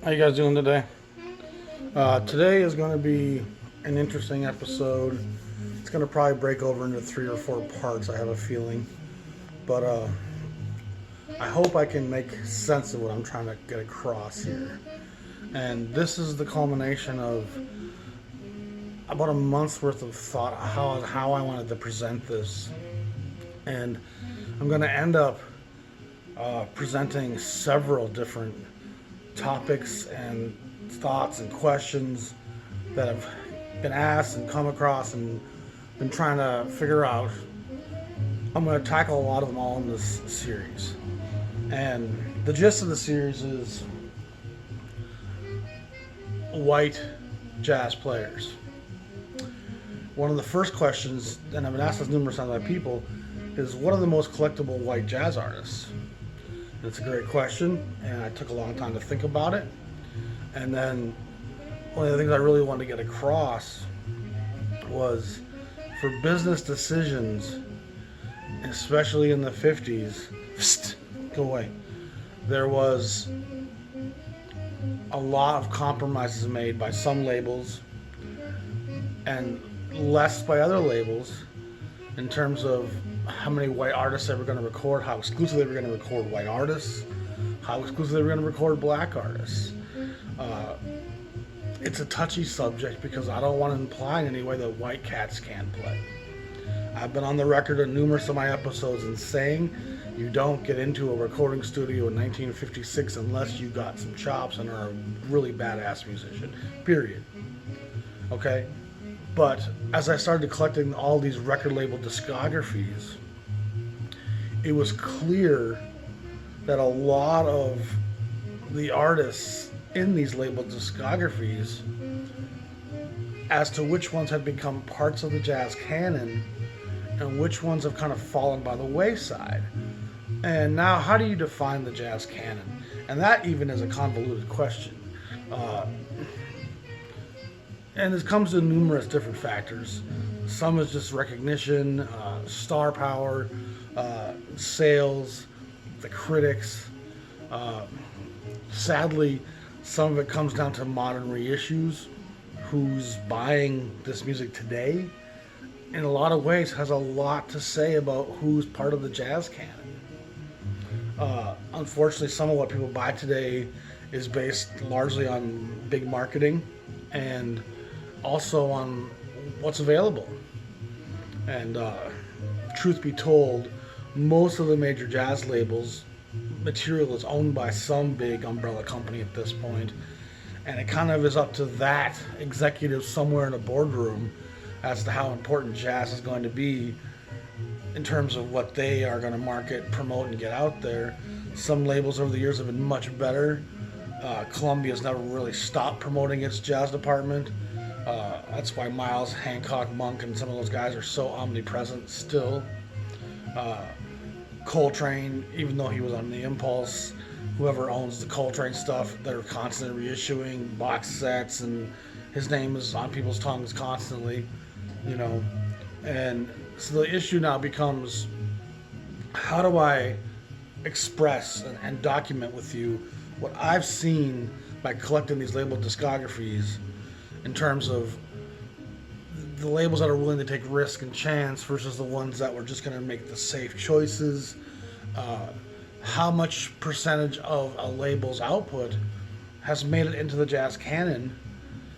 How you guys doing today? Today is going to be an interesting episode. It's going to probably break over into 3 or 4 parts, I have a feeling. But I hope I can make sense of what I'm trying to get across here. And this is the culmination of about a month's worth of thought how I wanted to present this. And I'm going to end up presenting several different topics and thoughts and questions that have been asked and come across and been trying to figure out. I'm going to tackle a lot of them all in this series. And the gist of the series is white jazz players. One of the first questions, and I've been asked this numerous times by people, is what are the most collectible white jazz artists? It's a great question, and I took a long time to think about it. And then one of the things I really wanted to get across was for business decisions, especially in the 50s, go away, there was a lot of compromises made by some labels and less by other labels in terms of how many white artists they were going to record, how exclusively they were going to record white artists, how exclusively they were going to record black artists. It's a touchy subject because I don't want to imply in any way that white cats can't play. I've been on the record in numerous of my episodes in saying you don't get into a recording studio in 1956 unless you got some chops and are a really badass musician, period. Okay? But as I started collecting all these record label discographies, it was clear that a lot of the artists in these label discographies, as to which ones had become parts of the jazz canon and which ones have kind of fallen by the wayside. And now, how do you define the jazz canon? And that even is a convoluted question. And it comes to numerous different factors. Some is just recognition, star power, sales, the critics. Sadly, some of it comes down to modern reissues. Who's buying this music today, in a lot of ways, has a lot to say about who's part of the jazz canon. Unfortunately, some of what people buy today is based largely on big marketing and also on what's available. And truth be told, most of the major jazz labels material is owned by some big umbrella company at this point, and it kind of is up to that executive somewhere in a boardroom as to how important jazz is going to be in terms of what they are going to market, promote, and get out there. Some labels over the years have been much better. Columbia's never really stopped promoting its jazz department. That's why Miles, Hancock, Monk, and some of those guys are so omnipresent still. Coltrane, even though he was on the Impulse, whoever owns the Coltrane stuff, they're constantly reissuing box sets, and his name is on people's tongues constantly, you know. And so the issue now becomes, how do I express and document with you what I've seen by collecting these label discographies in terms of the labels that are willing to take risk and chance versus the ones that were just going to make the safe choices. How much percentage of a label's output has made it into the jazz canon,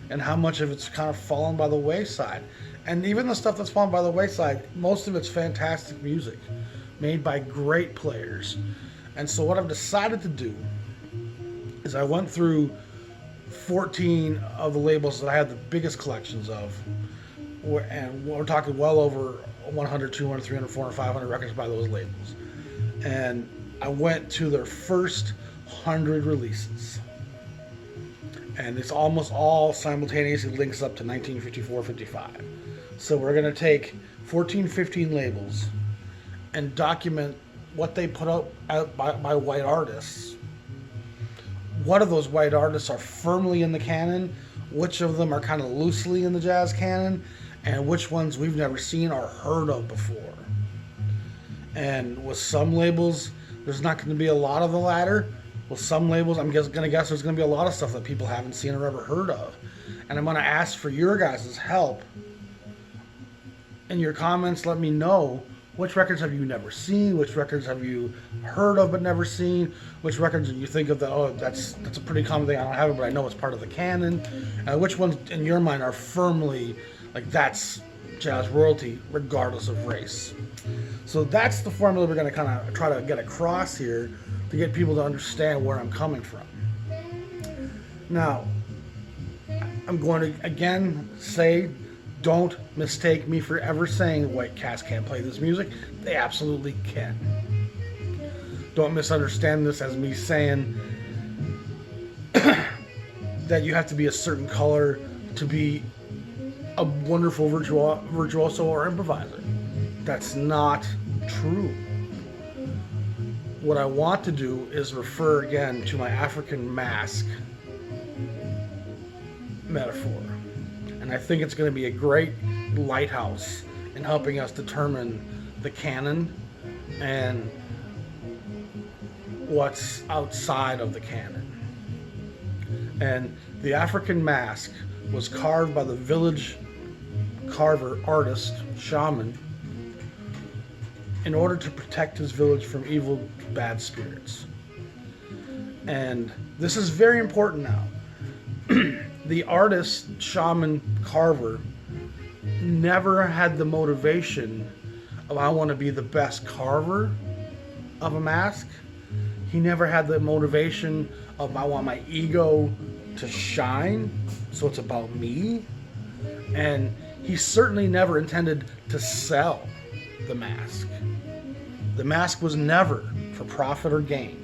and how much of it's kind of fallen by the wayside. And even the stuff that's fallen by the wayside, most of it's fantastic music made by great players. And so what I've decided to do is I went through 14 of the labels that I had the biggest collections of, and we're talking well over 100, 200, 300, 400, 500 records by those labels. And I went to their first 100 releases. And it's almost all simultaneously links up to 1954-55. So we're going to take 14, 15 labels and document what they put out by white artists. What of those white artists are firmly in the canon? Which of them are kind of loosely in the jazz canon? And which ones we've never seen or heard of before? And with some labels, there's not going to be a lot of the latter. Well, some labels, I'm going to guess there's going to be a lot of stuff that people haven't seen or ever heard of. And I'm going to ask for your guys' help. In your comments, let me know which records have you never seen, which records have you heard of but never seen, which records do you think of that, oh, that's a pretty common thing, I don't have it, but I know it's part of the canon. Which ones in your mind are firmly, like, that's jazz royalty, regardless of race. So that's the formula we're going to kind of try to get across here to get people to understand where I'm coming from. Now, I'm going to again say, don't mistake me for ever saying white cats can't play this music. They absolutely can. Don't misunderstand this as me saying that you have to be a certain color to be a wonderful virtuoso or improviser. That's not true. What I want to do is refer again to my African mask metaphor. And I think it's going to be a great lighthouse in helping us determine the canon and what's outside of the canon. And the African mask was carved by the village carver, artist, shaman, in order to protect his village from evil, bad spirits. And this is very important now. The artist, shaman, carver never had the motivation of, I want to be the best carver of a mask. He never had the motivation of, I want my ego to shine, so it's about me. And he certainly never intended to sell the mask. The mask was never for profit or gain.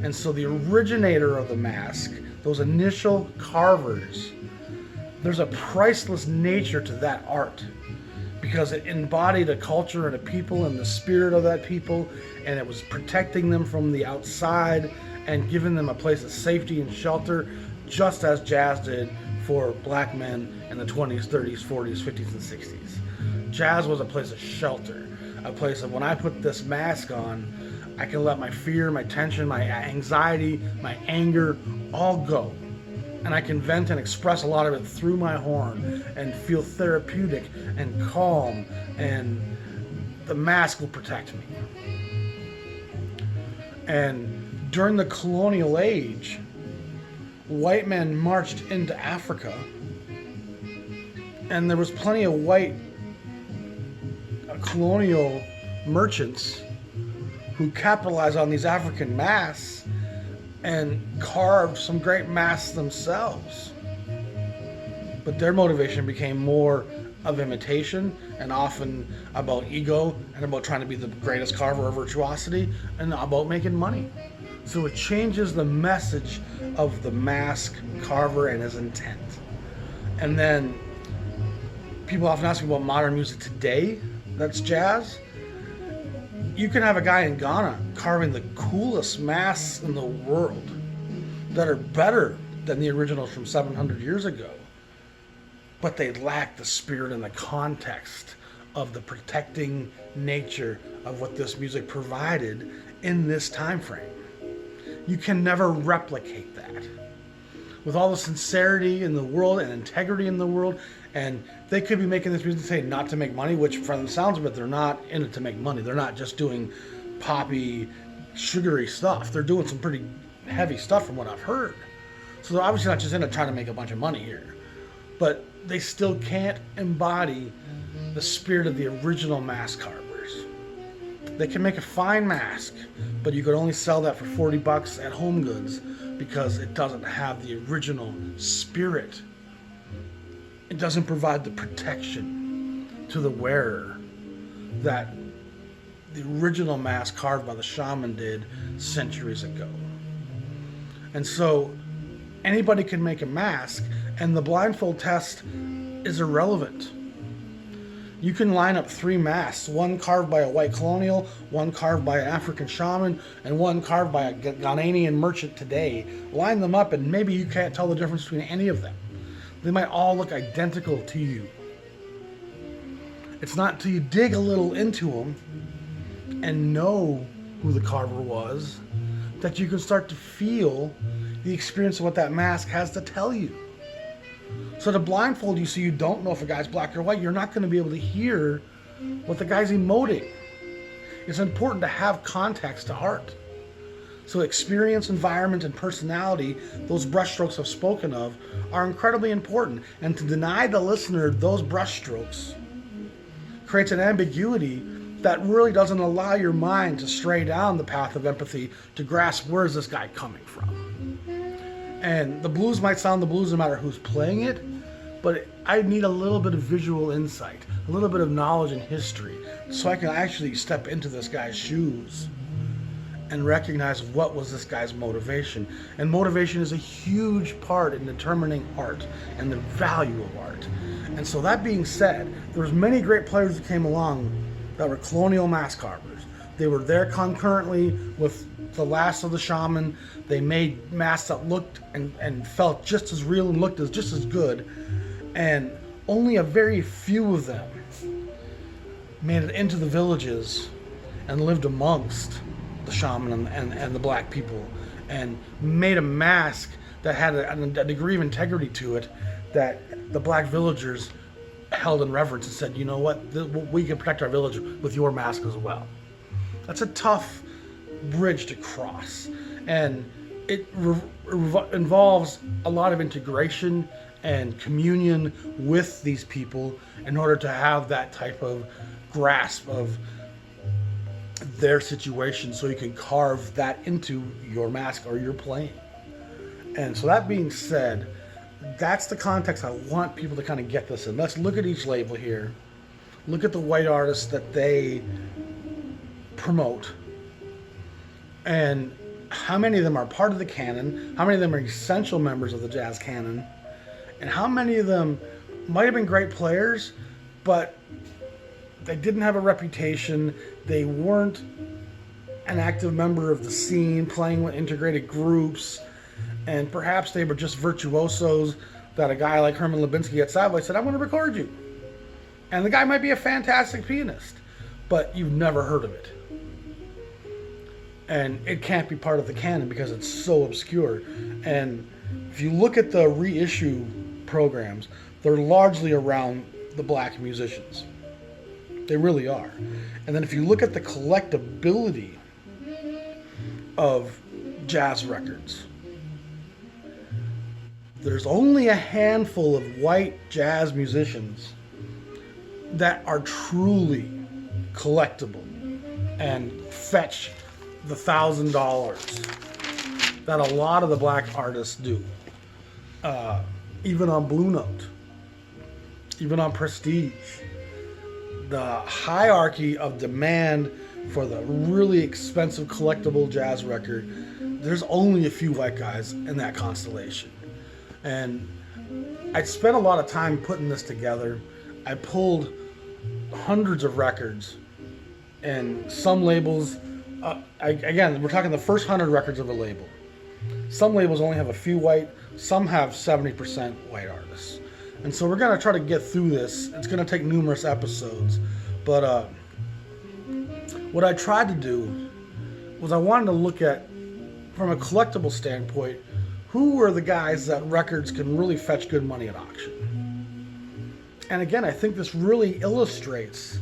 And so the originator of the mask, those initial carvers, there's a priceless nature to that art because it embodied a culture and a people and the spirit of that people, and it was protecting them from the outside and giving them a place of safety and shelter, just as jazz did for black men in the 20s, 30s, 40s, 50s, and 60s. Jazz was a place of shelter, a place of, when I put this mask on, I can let my fear, my tension, my anxiety, my anger all go. And I can vent and express a lot of it through my horn and feel therapeutic and calm, and the mask will protect me. And during the colonial age, white men marched into Africa, and there was plenty of white colonial merchants who capitalized on these African masks and carved some great masks themselves. But their motivation became more of imitation and often about ego and about trying to be the greatest carver of virtuosity and about making money. So it changes the message of the mask carver and his intent. And then people often ask me about modern music today that's jazz. You can have a guy in Ghana carving the coolest masks in the world that are better than the originals from 700 years ago, but they lack the spirit and the context of the protecting nature of what this music provided in this time frame. You can never replicate that. With all the sincerity in the world and integrity in the world, and they could be making this music, say, not to make money, which from the sounds of it, they're not in it to make money. They're not just doing poppy, sugary stuff. They're doing some pretty heavy stuff from what I've heard. So they're obviously not just in it trying to make a bunch of money here. But they still can't embody the spirit of the original mask carvers. They can make a fine mask, but you could only sell that for $40 at Home Goods because it doesn't have the original spirit. It doesn't provide the protection to the wearer that the original mask carved by the shaman did centuries ago. And so anybody can make a mask, and the blindfold test is irrelevant. You can line up 3 masks, one carved by a white colonial, one carved by an African shaman, and one carved by a Ghanaian merchant today. Line them up and maybe you can't tell the difference between any of them. They might all look identical to you. It's not until you dig a little into them and know who the carver was that you can start to feel the experience of what that mask has to tell you. So to blindfold you so you don't know if a guy's black or white, you're not going to be able to hear what the guy's emoting. It's important to have context to art. So experience, environment, and personality, those brushstrokes I've spoken of, are incredibly important. And to deny the listener those brushstrokes creates an ambiguity that really doesn't allow your mind to stray down the path of empathy to grasp where is this guy coming from. And the blues might sound the blues no matter who's playing it, but I need a little bit of visual insight, a little bit of knowledge and history, so I can actually step into this guy's shoes and recognize what was this guy's motivation. And motivation is a huge part in determining art and the value of art. And so that being said, there was many great players that came along that were colonial mask carvers. They were there concurrently with the last of the shaman. They made masks that looked and felt just as real and looked just as good. And only a very few of them made it into the villages and lived amongst the shaman and the black people and made a mask that had a degree of integrity to it that the black villagers held in reverence and said, you know what, we can protect our village with your mask as well. That's a tough bridge to cross, and it involves a lot of integration and communion with these people in order to have that type of grasp of their situation so you can carve that into your mask or your playing. And so that being said, that's the context I want people to kind of get this in. Let's look at each label here. Look at the white artists that they promote and how many of them are part of the canon, how many of them are essential members of the jazz canon, and how many of them might have been great players, but they didn't have a reputation, they weren't an active member of the scene, playing with integrated groups, and perhaps they were just virtuosos that a guy like Herman Lubinsky at Savoy said, I want to record you. And the guy might be a fantastic pianist, but you've never heard of it. And it can't be part of the canon because it's so obscure. And if you look at the reissue programs, they're largely around the black musicians. They really are. And then if you look at the collectability of jazz records, there's only a handful of white jazz musicians that are truly collectible and fetch the $1,000 that a lot of the black artists do. Even on Blue Note, even on Prestige, the hierarchy of demand for the really expensive collectible jazz record, there's only a few white guys in that constellation. And I spent a lot of time putting this together. I pulled hundreds of records, and some labels, again, we're talking the first 100 records of a label. Some labels only have a few white, some have 70% white artists. And so we're going to try to get through this. It's going to take numerous episodes. But what I tried to do was I wanted to look at, from a collectible standpoint, who are the guys that records can really fetch good money at auction. And again, I think this really illustrates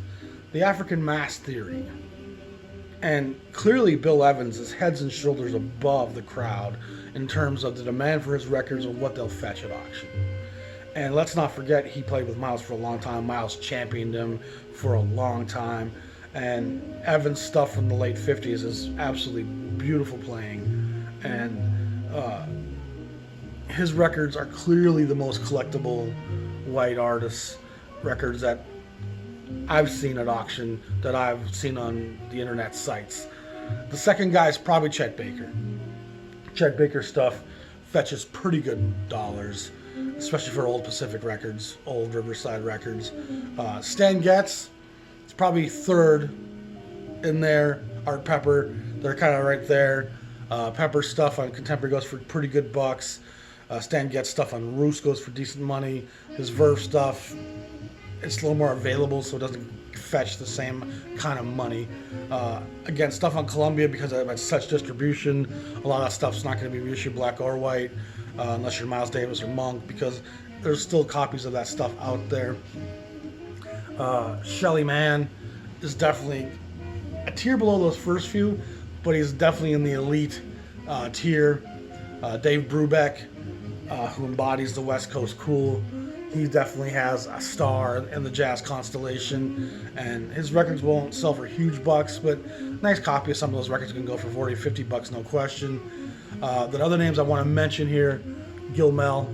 the African mass theory. And clearly Bill Evans is heads and shoulders above the crowd in terms of the demand for his records and what they'll fetch at auction. And let's not forget, he played with Miles for a long time. Miles championed him for a long time. And Evans' stuff from the late 50s is absolutely beautiful playing. And his records are clearly the most collectible white artists' records that I've seen at auction, that I've seen on the internet sites. The second guy is probably Chet Baker. Chet Baker stuff fetches pretty good dollars, especially for old Pacific records, old Riverside records. Stan Getz is probably third in there. Art Pepper, they're kind of right there. Pepper's stuff on Contemporary goes for pretty good bucks. Stan Getz stuff on Roos goes for decent money. His Verve stuff, it's a little more available, so it doesn't fetch the same kind of money. Again, stuff on Columbia, because it has such distribution, a lot of that stuff's not going to be reissued black or white, unless you're Miles Davis or Monk, because there's still copies of that stuff out there. Shelly Manne is definitely a tier below those first few, but he's definitely in the elite tier. Dave Brubeck, who embodies the West Coast cool, he definitely has a star in the jazz constellation, and his records won't sell for huge bucks, but nice copy of some of those records can go for 40, 50 bucks, no question. The other names I want to mention here, Gil Mel,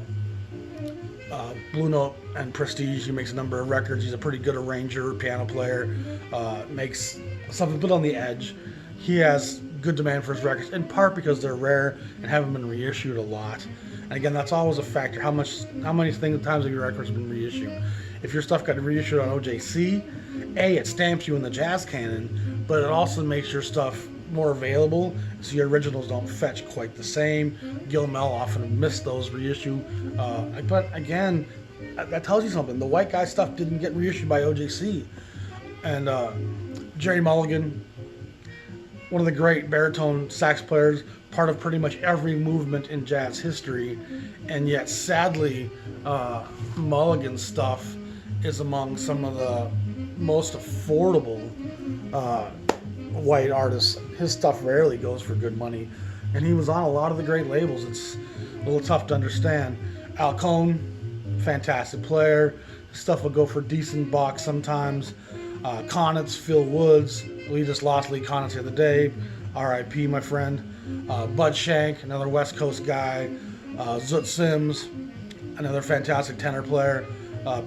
Blue Note and Prestige. He makes a number of records. He's a pretty good arranger, piano player, makes something a bit on the edge. He has good demand for his records, in part because they're rare and haven't been reissued a lot. And again, that's always a factor. How many times have your records been reissued? If your stuff got reissued on OJC, it stamps you in the jazz canon, but it also makes your stuff more available, so your originals don't fetch quite the same. Gil Mel often missed those reissue, but again, that tells you something. The white guy stuff didn't get reissued by OJC. And Jerry Mulligan, one of the great baritone sax players, part of pretty much every movement in jazz history, and yet sadly, Mulligan's stuff is among some of the most affordable white artists. His stuff rarely goes for good money, and he was on a lot of the great labels. It's a little tough to understand. Al Cohn, fantastic player. His stuff will go for decent bucks sometimes. Conitz, Phil Woods, we just lost Lee Conitz the other day, R.I.P. my friend. Bud Shank, another West Coast guy. Zoot Sims, another fantastic tenor player.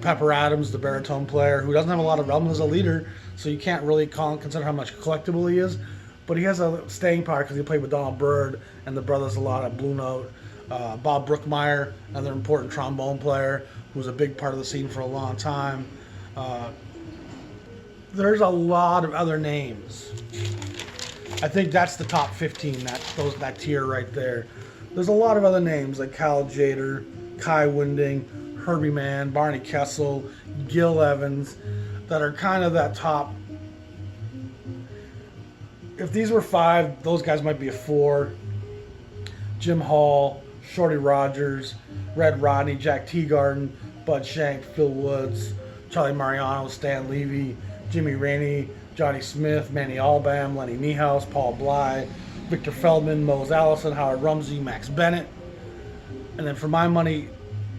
Pepper Adams, the baritone player, who doesn't have a lot of albums as a leader, so you can't really consider how much collectible he is, but he has a staying power because he played with Donald Byrd and the brothers a lot at Blue Note. Bob Brookmeyer, another important trombone player who was a big part of the scene for a long time. There's a lot of other names. I think that's the top 15, that tier right there. There's a lot of other names like Kyle Jader, Kai Winding, Herbie Mann, Barney Kessel, Gil Evans, that are kind of that top. If these were 5, those guys might be a 4. Jim Hall, Shorty Rogers, Red Rodney, Jack Teagarden, Bud Shank, Phil Woods, Charlie Mariano, Stan Levy, Jimmy Rainey, Johnny Smith, Manny Albam, Lenny Niehaus, Paul Bly, Victor Feldman, Mose Allison, Howard Rumsey, Max Bennett. And then for my money,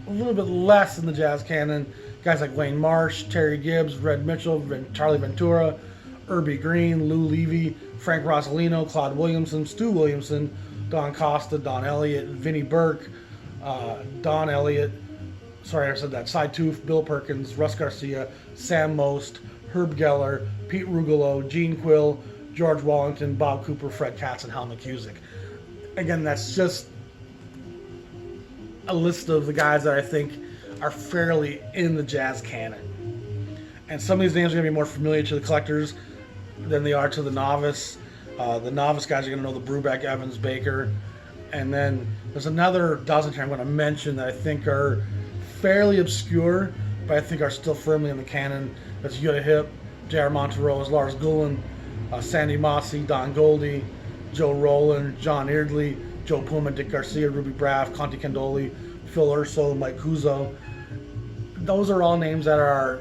a little bit less in the jazz canon, guys like Wayne Marsh, Terry Gibbs, Red Mitchell, Charlie Ventura, Irby Green, Lou Levy, Frank Rossellino, Claude Williamson, Stu Williamson, Don Costa, Don Elliott, Vinnie Burke, Don Elliott, sorry I said that, Cy Toof, Bill Perkins, Russ Garcia, Sam Most, Herb Geller, Pete Rugolo, Gene Quill, George Wallington, Bob Cooper, Fred Katz, and Hal McCusick. Again, that's just a list of the guys that I think are fairly in the jazz canon. And some of these names are going to be more familiar to the collectors than they are to the novice. The novice guys are going to know the Brubeck, Evans, Baker. And then there's another dozen here I'm going to mention that I think are fairly obscure, but I think are still firmly in the canon. That's Yuta Hip, J.R. Monterose, Lars Gulen, Sandy Mossy, Don Goldie, Joe Rowland, John Eardley, Joe Puma, Dick Garcia, Ruby Braff, Conti Candoli, Phil Urso, Mike Kuzo. Those are all names that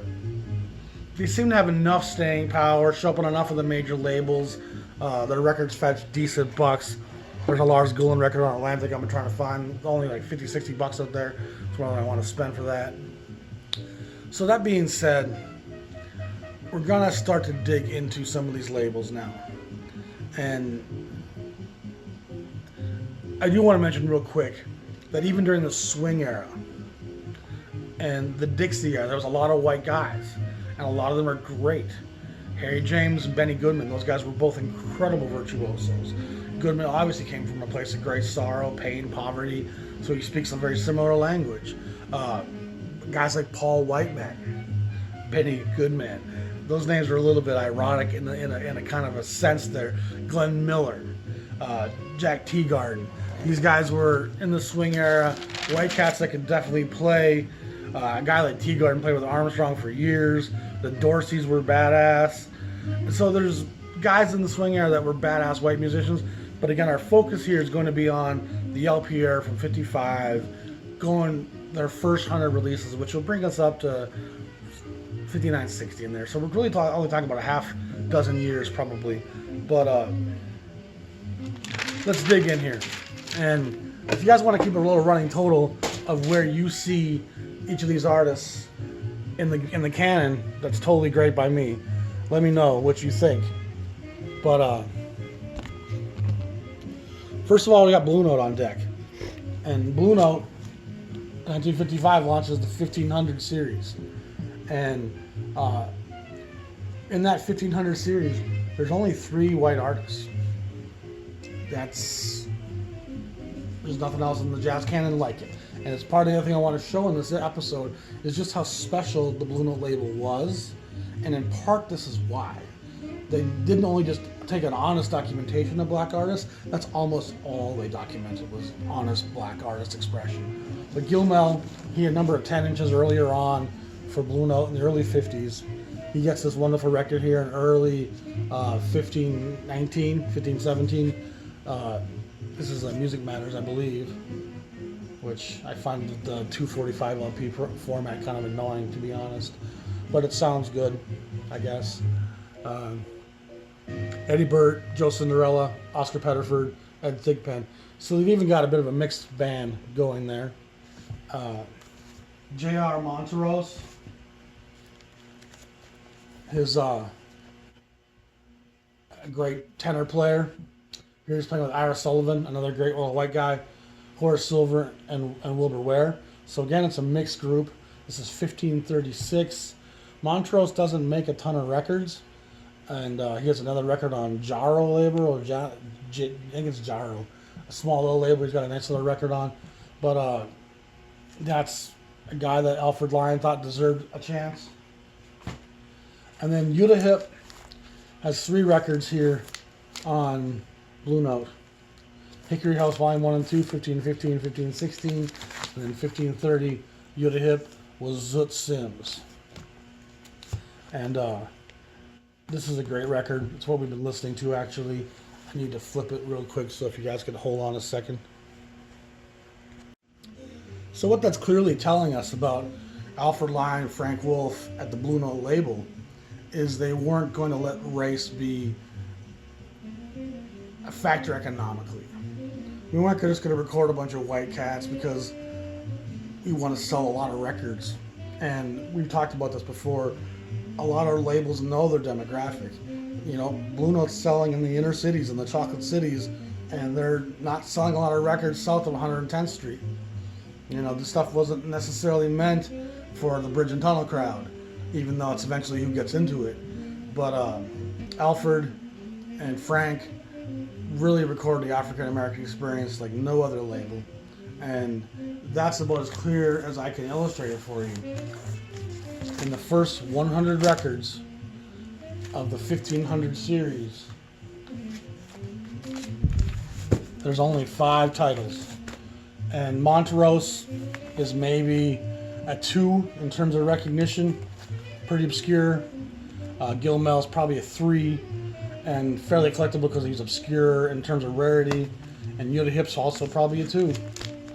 they seem to have enough staying power, show up on enough of the major labels. Their records fetch decent bucks. There's a Lars Gulen record on Atlantic I've been trying to find. Only like 50, 60 bucks out there. That's what I want to spend for that. So that being said, we're going to start to dig into some of these labels now. And I do want to mention real quick that even during the swing era and the Dixie era, there was a lot of white guys, and a lot of them are great. Harry James and Benny Goodman, those guys were both incredible virtuosos. Goodman obviously came from a place of great sorrow, pain, poverty, so he speaks a very similar language. Guys like Paul Whiteman, Benny Goodman, those names are a little bit ironic in a kind of a sense there. Glenn Miller, Jack Teagarden. These guys were in the swing era, white cats that could definitely play. A guy like Teagarden played with Armstrong for years. The Dorseys were badass. So there's guys in the swing era that were badass white musicians. But again, our focus here is going to be on the LP era from 55, going their first 100 releases, which will bring us up to 59, 60 in there. So we're really only talking about a half dozen years probably. But let's dig in here. And if you guys want to keep a little running total of where you see each of these artists in the canon, that's totally great by me. Let me know what you think. But first of all, we got Blue Note on deck. And Blue Note, 1955, launches the 1500 series. And in that 1500 series, there's only 3 white artists. There's nothing else in the jazz canon like it. And it's part of the other thing I want to show in this episode is just how special the Blue Note label was. And in part, this is why. They didn't only just take an honest documentation of black artists, that's almost all they documented was honest black artist expression. But Gilmel, he had a number of 10 inches earlier on for Blue Note in the early 50s. He gets this wonderful record here in early 1517. This is Music Matters, I believe, which I find the 245 LP format kind of annoying, to be honest. But it sounds good, I guess. Eddie Burt, Joe Cinderella, Oscar Pettiford, Ed Thigpen. So they've even got a bit of a mixed band going there. J.R. Monteros, his a great tenor player. Here he's playing with Ira Sullivan, another great little white guy, Horace Silver, and Wilbur Ware. So again, it's a mixed group. This is 1536. Montrose doesn't make a ton of records, and he has another record on Jaro label, or I think it's Jaro, a small little label he's got a nice little record on. But that's a guy that Alfred Lyon thought deserved a chance. And then Yuta Hip has 3 records here on Blue Note. Hickory House Volume 1 and 2, 1515, 1516, and then 1530, Yuta Hip was Zoot Sims. And this is a great record. It's what we've been listening to, actually. I need to flip it real quick, so if you guys could hold on a second. So what that's clearly telling us about Alfred Lyon and Frank Wolf at the Blue Note label is they weren't going to let race be a factor economically. We weren't just going to record a bunch of white cats because we want to sell a lot of records. And we've talked about this before. A lot of labels know their demographic. You know, Blue Note's selling in the inner cities, in the chocolate cities, and they're not selling a lot of records south of 110th Street. You know, this stuff wasn't necessarily meant for the Bridge and Tunnel crowd, even though it's eventually who gets into it. But Alfred and Frank really recorded the African American experience like no other label. And that's about as clear as I can illustrate it for you. In the first 100 records of the 1500 series, there's only 5 titles. And Monteros is maybe a 2 in terms of recognition, pretty obscure. Gilmel's probably a 3 and fairly collectible because he's obscure in terms of rarity. And Yuta Hip's also probably a 2.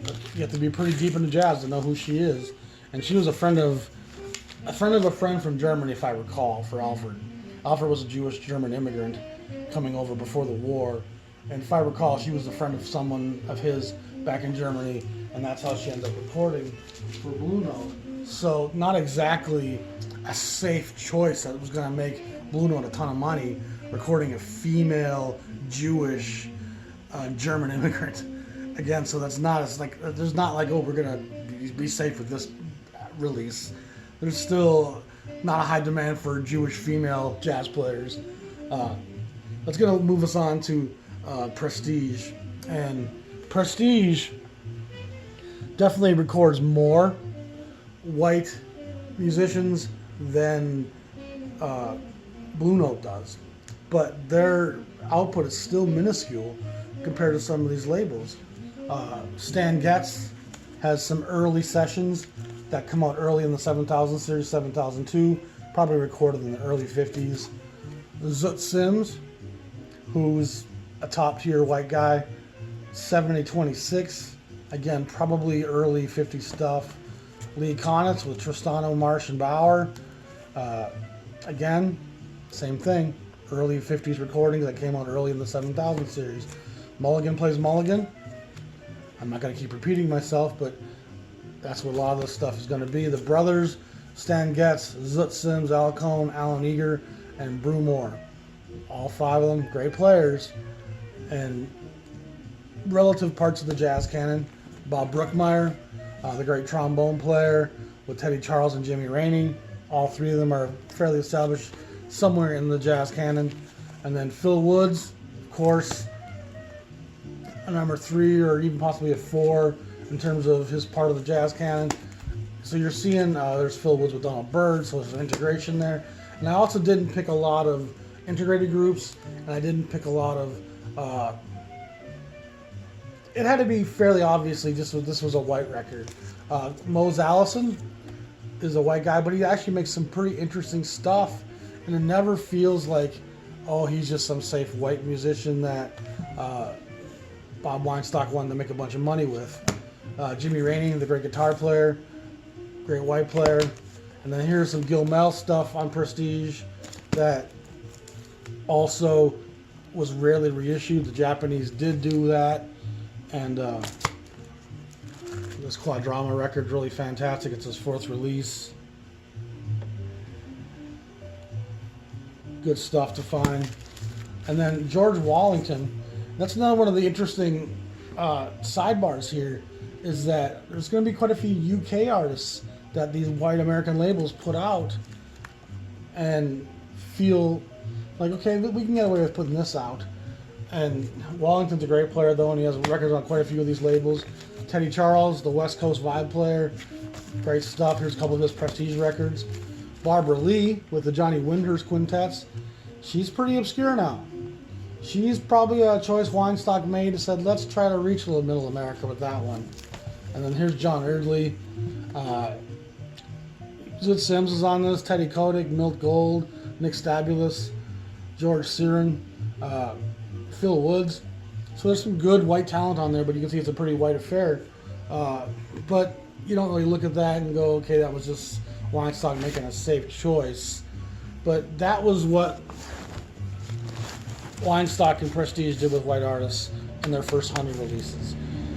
But you have to be pretty deep into jazz to know who she is. And she was a friend of a friend from Germany, if I recall, for Alfred. Alfred was a Jewish German immigrant coming over before the war. And if I recall, she was a friend of someone of his back in Germany, and that's how she ended up recording for Blue Note. So not exactly a safe choice that was going to make Blue Note a ton of money, recording a female Jewish German immigrant. Again, so that's not as like, there's not like, oh, we're going to be safe with this release. There's still not a high demand for Jewish female jazz players. That's going to move us on to Prestige. And Prestige definitely records more white musicians than Blue Note does. But their output is still minuscule compared to some of these labels. Stan Getz has some early sessions that come out early in the 7000 series, 7002, probably recorded in the early 50s. Zoot Sims, who's a top tier white guy, 7026, again, probably early 50s stuff. Lee Konitz with Tristano, Marsh, and Bauer, again, same thing, early 50s recordings that came out early in the 7000 series. Mulligan plays Mulligan. I'm not going to keep repeating myself, but that's what a lot of this stuff is going to be. The brothers, Stan Getz, Zoot Sims, Al Cohn, Alan Eager, and Brew Moore. All 5 of them great players. And relative parts of the jazz canon. Bob Brookmeyer, the great trombone player, with Teddy Charles and Jimmy Rainey. All 3 of them are fairly established somewhere in the jazz canon. And then Phil Woods, of course, a number 3 or even possibly a 4 in terms of his part of the jazz canon. So you're seeing there's Phil Woods with Donald Byrd, so there's an integration there. And I also didn't pick a lot of integrated groups, and I didn't pick a lot of it had to be fairly obviously this was a white record. Mose Allison is a white guy, but he actually makes some pretty interesting stuff, and it never feels like, oh, he's just some safe white musician that Bob Weinstock wanted to make a bunch of money with. Jimmy Rainey, the great guitar player, great white player. And then here's some Gil Mel stuff on Prestige that also was rarely reissued. The Japanese did do that. And this Quadrama record's really fantastic. It's his 4th release. Good stuff to find. And then George Wallington. That's another one of the interesting sidebars here, is that there's going to be quite a few UK artists that these white American labels put out and feel like, okay, we can get away with putting this out. And Wallington's a great player, though, and he has records on quite a few of these labels. Teddy Charles, the West Coast vibe player, great stuff. Here's a couple of his Prestige records. Barbara Lee with the Johnny Windhurst Quintets. She's pretty obscure now. She's probably a choice Weinstock made and said, let's try to reach a little middle America with that one. And then here's John Erdley. Zoot Sims is on this. Teddy Kotick, Milt Gold, Nick Stabulus, George Siren, Phil Woods. So there's some good white talent on there, but you can see it's a pretty white affair. But you don't really look at that and go, okay, that was just Weinstock making a safe choice. But that was what Weinstock and Prestige did with white artists in their first 100 releases.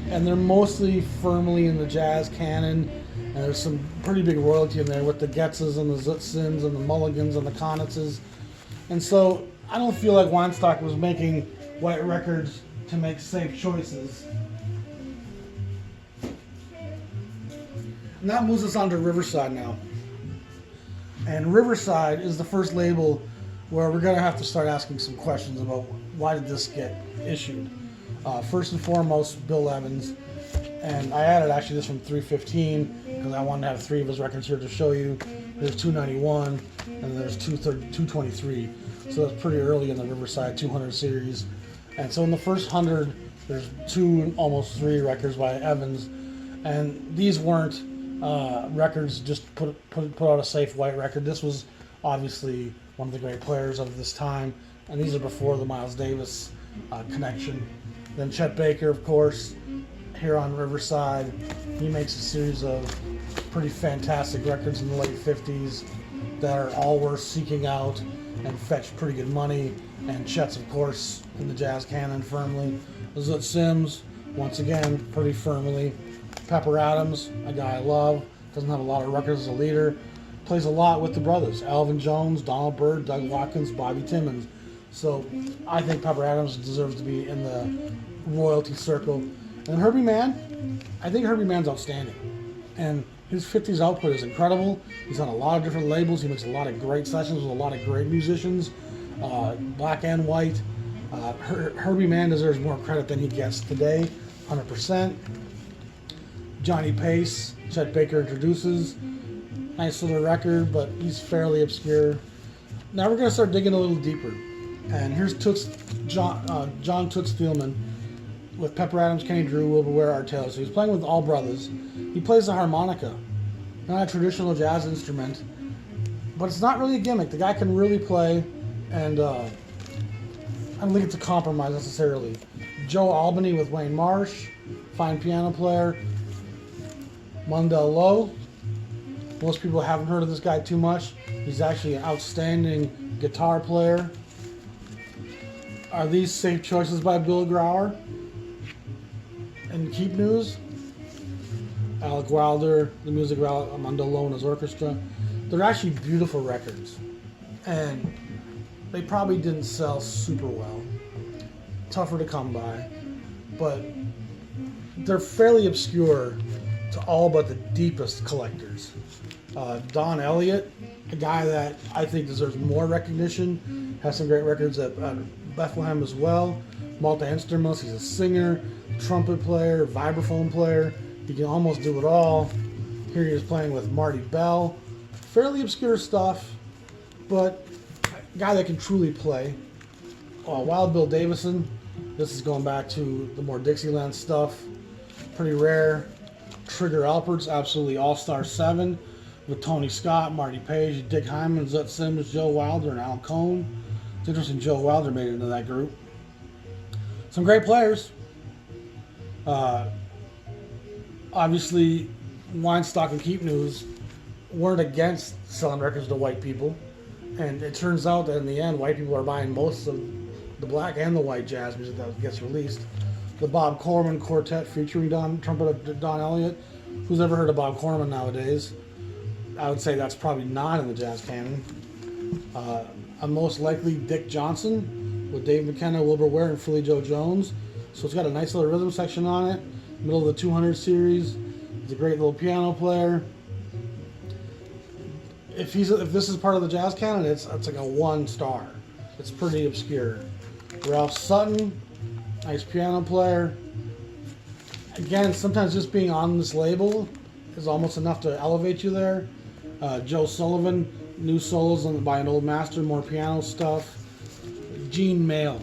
And they're mostly firmly in the jazz canon, and there's some pretty big royalty in there with the Getzes and the Zoot Sims and the Mulligans and the Konitzes. And so I don't feel like Weinstock was making white records to make safe choices. And that moves us on to Riverside now. And Riverside is the first label where we're going to have to start asking some questions about why did this get issued. First and foremost, Bill Evans. And I added actually this from 315 because I wanted to have 3 of his records here to show you. There's 291 and there's 223. So that's pretty early in the Riverside 200 series. And so in the first 100, there's 2, almost 3 records by Evans. And these weren't records just put out a safe white record. This was obviously one of the great players of this time. And these are before the Miles Davis connection. Then Chet Baker, of course, here on Riverside. He makes a series of pretty fantastic records in the late 50s that are all worth seeking out and fetch pretty good money. And Chet's, of course, in the jazz canon firmly. Zoot Sims, once again, pretty firmly. Pepper Adams, a guy I love, doesn't have a lot of records as a leader. Plays a lot with the brothers, Alvin Jones, Donald Byrd, Doug Watkins, Bobby Timmons. So I think Pepper Adams deserves to be in the royalty circle. And Herbie Mann, I think Herbie Mann's outstanding. And his 50s output is incredible. He's on a lot of different labels. He makes a lot of great sessions with a lot of great musicians, black and white. Herbie Mann deserves more credit than he gets today, 100%. Johnny Pace, Chet Baker introduces. Nice little record, but he's fairly obscure. Now we're going to start digging a little deeper. And here's John Toots Thielman with Pepper Adams, Kenny Drew, Wilbur Ware, Art Taylor. So he's playing with all brothers. He plays the harmonica, not a traditional jazz instrument, but it's not really a gimmick. The guy can really play, and I don't think it's a compromise necessarily. Joe Albany with Wayne Marsh, fine piano player. Mundell Lowe. Most people haven't heard of this guy too much. He's actually an outstanding guitar player. Are these safe choices by Bill Grauer and Keep News? Alec Wilder, the music of Mundell Lowe and his orchestra. They're actually beautiful records, and they probably didn't sell super well. Tougher to come by, but they're fairly obscure to all but the deepest collectors. Don Elliott, a guy that I think deserves more recognition, has some great records at Bethlehem as well. Multi-instrumentalist, he's a singer, trumpet player, vibraphone player. He can almost do it all. Here he is playing with Marty Bell. Fairly obscure stuff, but a guy that can truly play. Wild Bill Davison. This is going back to the more Dixieland stuff. Pretty rare. Trigger Alperts, absolutely all-star 7 with Tony Scott, Marty Page, Dick Hyman, Zut Simmons, Joe Wilder, and Al Cohn. It's interesting Joe Wilder made it into that group. Some great players. Obviously, Weinstock and Keep News weren't against selling records to white people, and it turns out that in the end, white people are buying most of the black and the white jazz music that gets released. The Bob Corman Quartet featuring trumpet Don Elliott. Who's ever heard of Bob Corman nowadays? I would say that's probably not in the jazz canon. Most likely Dick Johnson with Dave McKenna, Wilbur Ware, and Philly Joe Jones. So it's got a nice little rhythm section on it. Middle of the 200 series. He's a great little piano player. If this is part of the jazz canon, it's like a 1 star. It's pretty obscure. Ralph Sutton, nice piano player. Again, sometimes just being on this label is almost enough to elevate you there. Joe Sullivan, new solos by an old master, more piano stuff. Gene Mayle,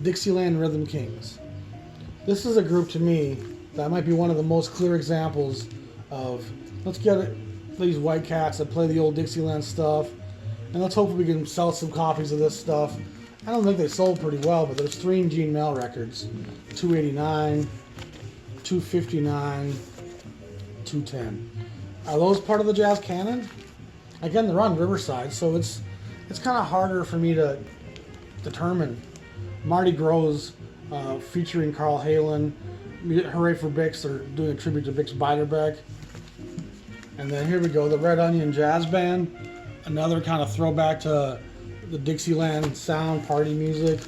Dixieland Rhythm Kings. This is a group to me that might be one of the most clear examples of let's get these white cats that play the old Dixieland stuff, and let's hope we can sell some copies of this stuff. I don't think they sold pretty well, but there's 3 Gene Mayle records, 289, 259, 210. Are those part of the jazz canon? Again, they're on Riverside, so it's kind of harder for me to determine. Marty Groves featuring Carl Halen, Hooray for Bix, they're doing a tribute to Bix Beiderbecke. And then here we go, the Red Onion Jazz Band, another kind of throwback to the Dixieland sound, party music.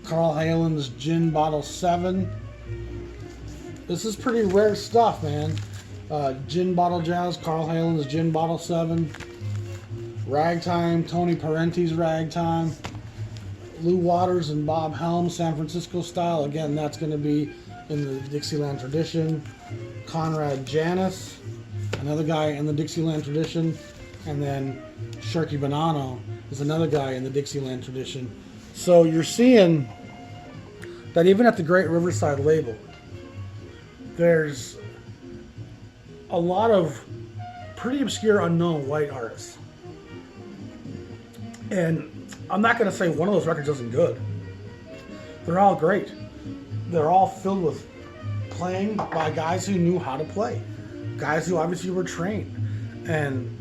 Carl Halen's Gin Bottle 7. This is pretty rare stuff, man. Gin Bottle Jazz, Carl Halen's Gin Bottle 7. Ragtime, Tony Parenti's Ragtime. Lou Waters and Bob Helms, San Francisco style. Again, that's going to be in the Dixieland tradition. Conrad Janis, another guy in the Dixieland tradition. And then Sharky Bonanno is another guy in the Dixieland tradition. So you're seeing that even at the Great Riverside label, there's a lot of pretty obscure, unknown white artists. And I'm not going to say one of those records isn't good. They're all great. They're all filled with playing by guys who knew how to play. Guys who obviously were trained. And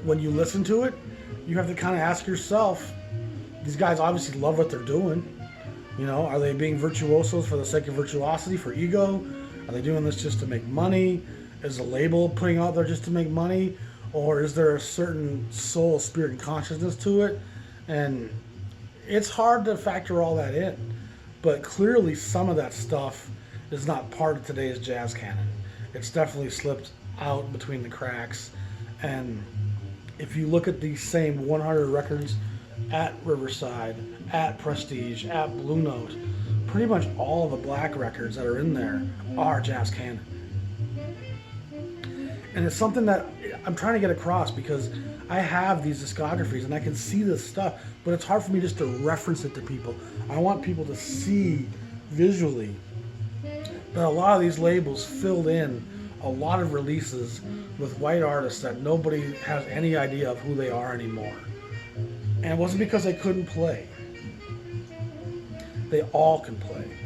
when you listen to it, you have to kind of ask yourself, these guys obviously love what they're doing. You know, are they being virtuosos for the sake of virtuosity, for ego? Are they doing this just to make money? Is the label putting out there just to make money? Or is there a certain soul, spirit, and consciousness to it? And it's hard to factor all that in. But clearly some of that stuff is not part of today's jazz canon. It's definitely slipped out between the cracks. And if you look at these same 100 records at Riverside, at Prestige, at Blue Note, pretty much all of the black records that are in there are jazz canon. And it's something that I'm trying to get across because I have these discographies and I can see this stuff, but it's hard for me just to reference it to people. I want people to see visually that a lot of these labels filled in a lot of releases with white artists that nobody has any idea of who they are anymore. And it wasn't because they couldn't play. They all can play.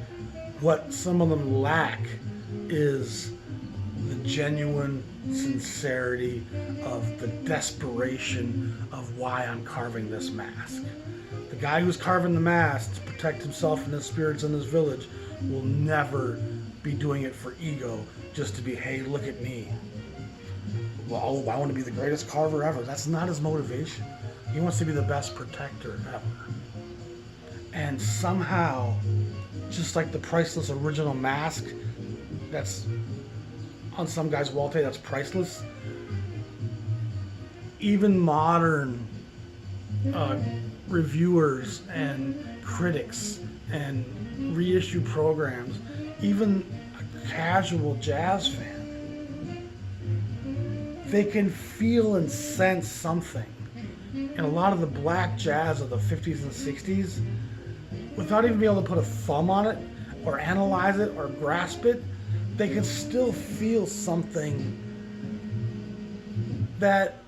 What some of them lack is the genuine sincerity of the desperation of why I'm carving this mask. The guy who's carving the mask to protect himself and his spirits in this village will never be doing it for ego, just to be, hey, look at me. Well, I want to be the greatest carver ever. That's not his motivation. He wants to be the best protector ever. And somehow, just like the priceless original mask that's on some guy's wall today that's priceless, even modern reviewers and critics and reissue programs, even a casual jazz fan, they can feel and sense something. And a lot of the black jazz of the 50s and 60s, without even being able to put a thumb on it or analyze it or grasp it, they can still feel something that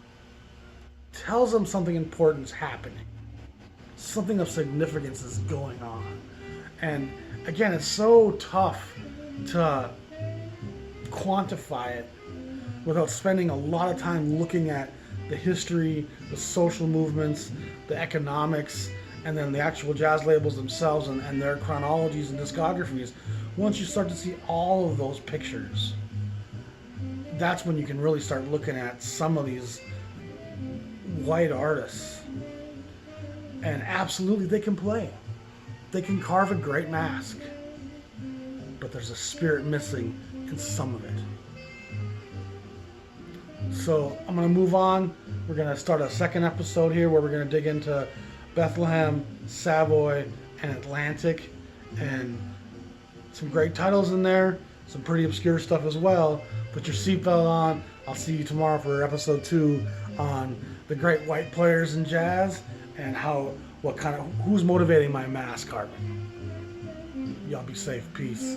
tells them something important is happening. Something of significance is going on. And again, it's so tough to quantify it without spending a lot of time looking at the history, the social movements, the economics, and then the actual jazz labels themselves and their chronologies and discographies. Once you start to see all of those pictures, that's when you can really start looking at some of these white artists. And absolutely, they can play. They can carve a great mask. But there's a spirit missing in some of it. So I'm going to move on. We're going to start a second episode here where we're going to dig into Bethlehem, Savoy, and Atlantic. And some great titles in there. Some pretty obscure stuff as well. Put your seatbelt on. I'll see you tomorrow for episode 2 on the great white players in jazz and who's motivating my mask carving. Y'all be safe. Peace.